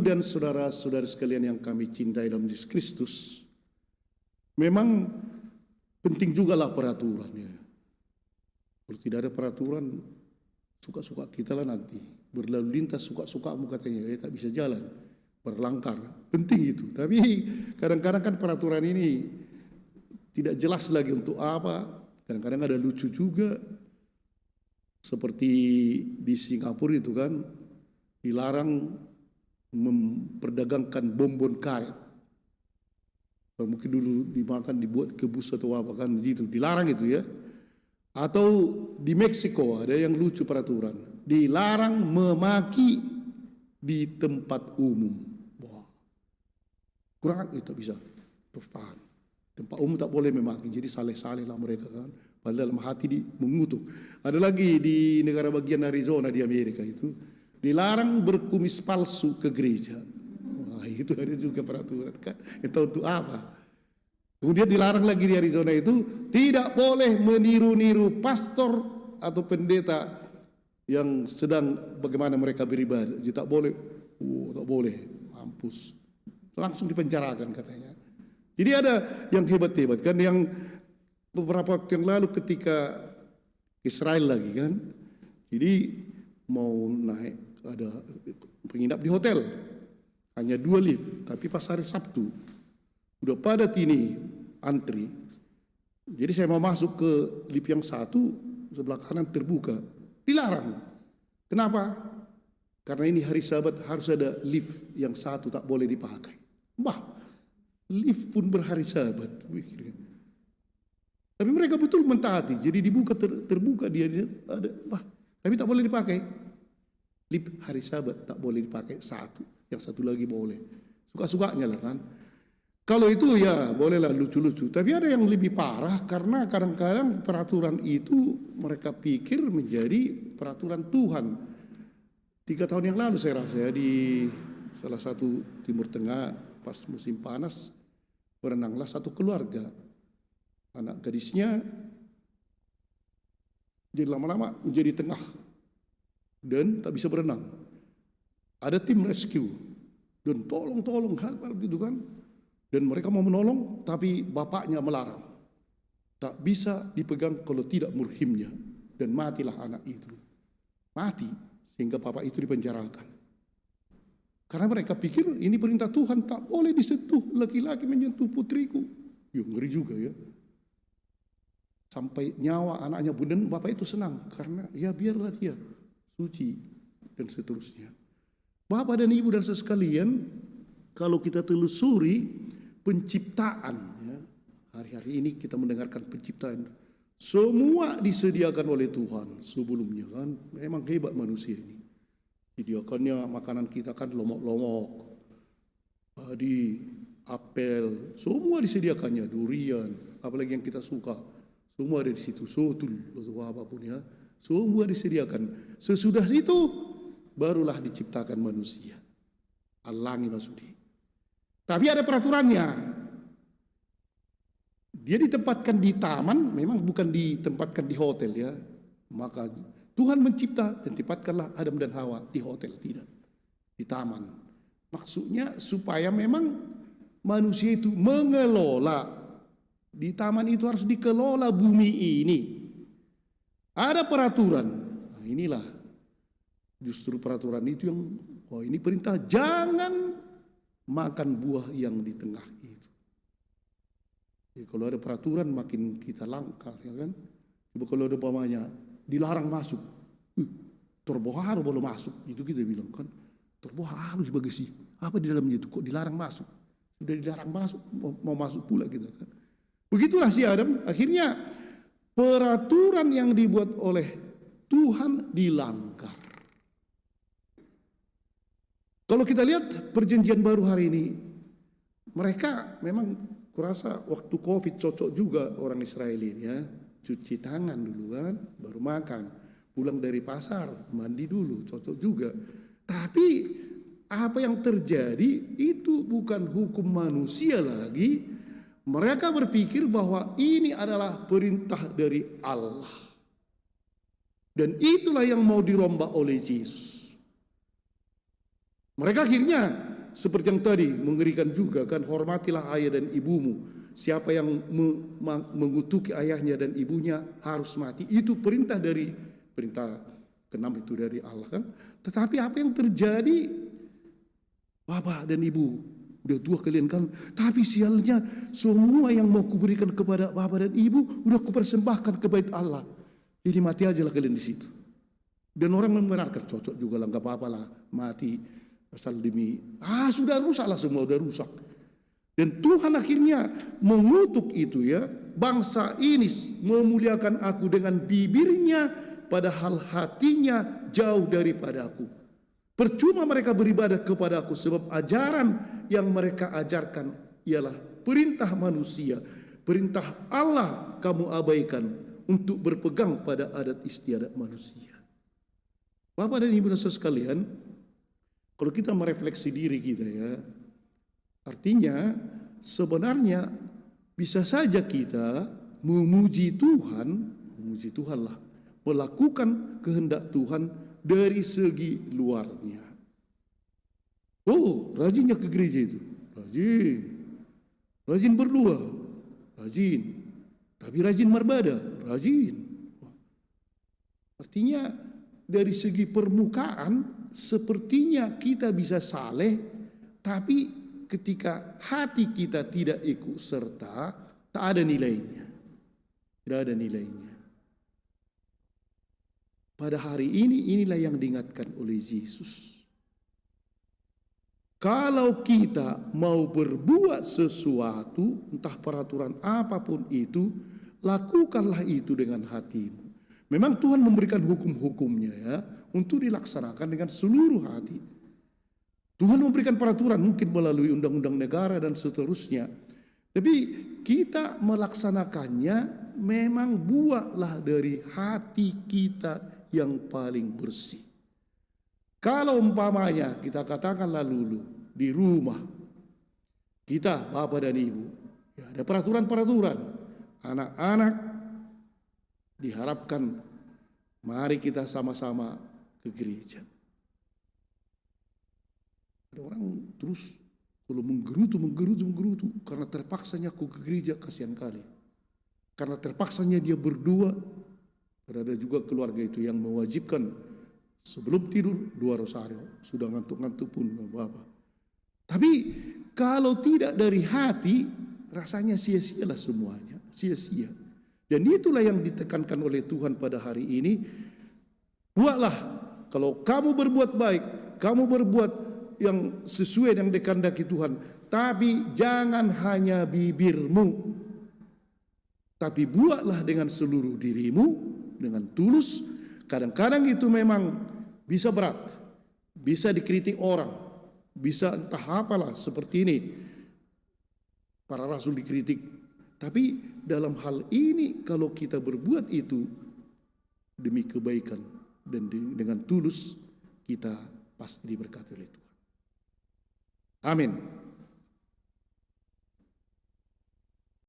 Dan saudara-saudara sekalian yang kami cintai dalam Yesus Kristus, memang penting juga lah peraturannya. Kalau tidak ada peraturan, suka-suka kita lah nanti. Berlalu lintas suka-sukamu katanya, tak bisa jalan, berlangkar. Penting itu. Tapi kadang-kadang kan peraturan ini tidak jelas lagi untuk apa. Kadang-kadang ada lucu juga. Seperti di Singapura itu kan, dilarang memperdagangkan bonbon karet. Mungkin dulu dimakan, dibuat kebus atau apa kan gitu, dilarang itu ya. Atau di Meksiko ada yang lucu peraturan, dilarang memaki di tempat umum. Wah, kurang itu bisa terus tahan. Tempat umum tak boleh memaki, jadi saleh-saleh lah mereka kan. Padahal dalam hati mengutuk. Ada lagi di negara bagian Arizona di Amerika itu, dilarang berkumis palsu ke gereja. Wah, itu ada juga peraturan kan. Itu untuk apa? Kemudian dilarang lagi di Arizona itu, tidak boleh meniru-niru pastor atau pendeta yang sedang bagaimana mereka beribadah. Jadi tak boleh, tak boleh, mampus. Langsung dipenjarakan katanya. Jadi ada yang hebat-hebat kan, yang beberapa waktu yang lalu ketika Israel lagi kan, jadi mau naik, ada penginap di hotel, hanya 2 lift, tapi pas hari Sabtu udah padat ini antri. Jadi saya mau masuk ke lift yang satu, sebelah kanan terbuka, dilarang. Kenapa? Karena ini hari Sabat, harus ada lift yang satu tak boleh dipakai. Wah, lift pun berhari Sabat. Tapi mereka betul mentaati, jadi dibuka terbuka dia ada, wah, tapi tak boleh dipakai. Lift hari Sabat tak boleh dipakai satu, yang satu lagi boleh. Suka-sukanya lah kan. Kalau itu ya bolehlah lucu-lucu. Tapi ada yang lebih parah karena kadang-kadang peraturan itu mereka pikir menjadi peraturan Tuhan. 3 tahun yang lalu saya rasa ya, di salah satu Timur Tengah pas musim panas, berenanglah satu keluarga. Anak gadisnya jadi lama-lama menjadi tengah dan tak bisa berenang. Ada tim rescue dan tolong hal-hal gitu kan. Dan mereka mau menolong, tapi bapaknya melarang. Tak bisa dipegang kalau tidak murhimnya. Dan matilah anak itu. Mati, sehingga bapak itu dipenjarakan. Karena mereka pikir ini perintah Tuhan, tak boleh disentuh laki-laki menyentuh putriku. Ya ngeri juga ya. Sampai nyawa anaknya bunden, bapak itu senang. Karena ya biarlah dia suci dan seterusnya. Bapak dan ibu dan sekalian, kalau kita telusuri penciptaan, ya, hari-hari ini kita mendengarkan penciptaan, semua disediakan oleh Tuhan sebelumnya kan. Memang hebat manusia ini. Disediakannya makanan kita kan lomok-lomok, padi, apel, semua disediakannya, durian, apalagi yang kita suka, semua ada di situ, sotul atau apapun ya, semua disediakan. Sesudah itu barulah diciptakan manusia. Alangi maksudnya. Tapi ada peraturannya. Dia ditempatkan di taman, memang bukan ditempatkan di hotel ya. Maka Tuhan mencipta dan tempatkanlah Adam dan Hawa di hotel, tidak. Di taman. Maksudnya supaya memang manusia itu mengelola. Di taman itu harus dikelola bumi ini. Ada peraturan. Nah, inilah justru peraturan itu yang, oh ini perintah, jangan makan buah yang di tengah itu. Jadi kalau ada peraturan makin kita langkah ya kan. Coba kalau ada umpamanya dilarang masuk, terbohar boleh masuk, itu kita bilang kan, terbohar harus bagasi. Apa di dalamnya itu kok dilarang masuk? Sudah dilarang masuk, mau masuk pula kita kan. Begitulah si Adam, akhirnya peraturan yang dibuat oleh Tuhan dilanggar. Kalau kita lihat perjanjian baru hari ini, mereka memang kurasa waktu Covid cocok juga orang Israel ini ya. Cuci tangan dulu kan, baru makan. Pulang dari pasar, mandi dulu, cocok juga. Tapi apa yang terjadi itu bukan hukum manusia lagi. Mereka berpikir bahwa ini adalah perintah dari Allah. Dan itulah yang mau dirombak oleh Yesus. Mereka akhirnya seperti yang tadi mengerikan juga kan, hormatilah ayah dan ibumu. Siapa yang mengutuki ayahnya dan ibunya harus mati. Itu perintah ke-6 itu dari Allah kan. Tetapi apa yang terjadi? Bapak dan ibu, udah tua kalian kan, tapi sialnya semua yang mau kuberikan kepada bapak dan ibu udah kupersembahkan ke bait Allah. Jadi mati aja lah kalian di situ. Dan orang membenarkan, cocok juga lah, nggak apa-apa lah mati asal demi sudah rusak lah, semua udah rusak. Dan Tuhan akhirnya mengutuk itu ya, bangsa ini memuliakan aku dengan bibirnya, padahal hatinya jauh daripada aku. Percuma mereka beribadah kepada aku, sebab ajaran yang mereka ajarkan ialah perintah manusia. Perintah Allah kamu abaikan untuk berpegang pada adat istiadat manusia. Bapak dan Ibu saudara sekalian, kalau kita merefleksi diri kita ya, artinya sebenarnya bisa saja kita memuji Tuhan lah, melakukan kehendak Tuhan dari segi luarnya. Oh, rajinnya ke gereja itu, rajin berdoa, rajin, tapi rajin beribadah, rajin. Artinya dari segi permukaan sepertinya kita bisa saleh, tapi ketika hati kita tidak ikut serta, tak ada nilainya. Tidak ada nilainya. Pada hari ini, inilah yang diingatkan oleh Yesus. Kalau kita mau berbuat sesuatu, entah peraturan apapun itu, lakukanlah itu dengan hatimu. Memang Tuhan memberikan hukum-hukumnya ya, untuk dilaksanakan dengan seluruh hati. Tuhan memberikan peraturan mungkin melalui undang-undang negara dan seterusnya. Tapi kita melaksanakannya memang buatlah dari hati kita yang paling bersih. Kalau umpamanya kita katakanlah dulu di rumah kita, bapak dan ibu, ya ada peraturan-peraturan. Anak-anak diharapkan mari kita sama-sama ke gereja. Ada orang terus kalau menggerutu karena terpaksanya aku ke gereja, kasihan kali. Karena terpaksanya dia berdua. Ada juga keluarga itu yang mewajibkan sebelum tidur 2 rosario, sudah ngantuk-ngantuk pun apa-apa. Tapi kalau tidak dari hati, rasanya sia-sialah semuanya, sia-sia. Dan itulah yang ditekankan oleh Tuhan pada hari ini. Buatlah, kalau kamu berbuat baik, kamu berbuat yang sesuai dengan dikehendaki Tuhan, tapi jangan hanya bibirmu, tapi buatlah dengan seluruh dirimu, dengan tulus. Kadang-kadang itu memang bisa berat, bisa dikritik orang, bisa entah apalah seperti ini, para rasul dikritik. Tapi dalam hal ini kalau kita berbuat itu demi kebaikan dan dengan tulus, kita pasti diberkati oleh Tuhan. Amin.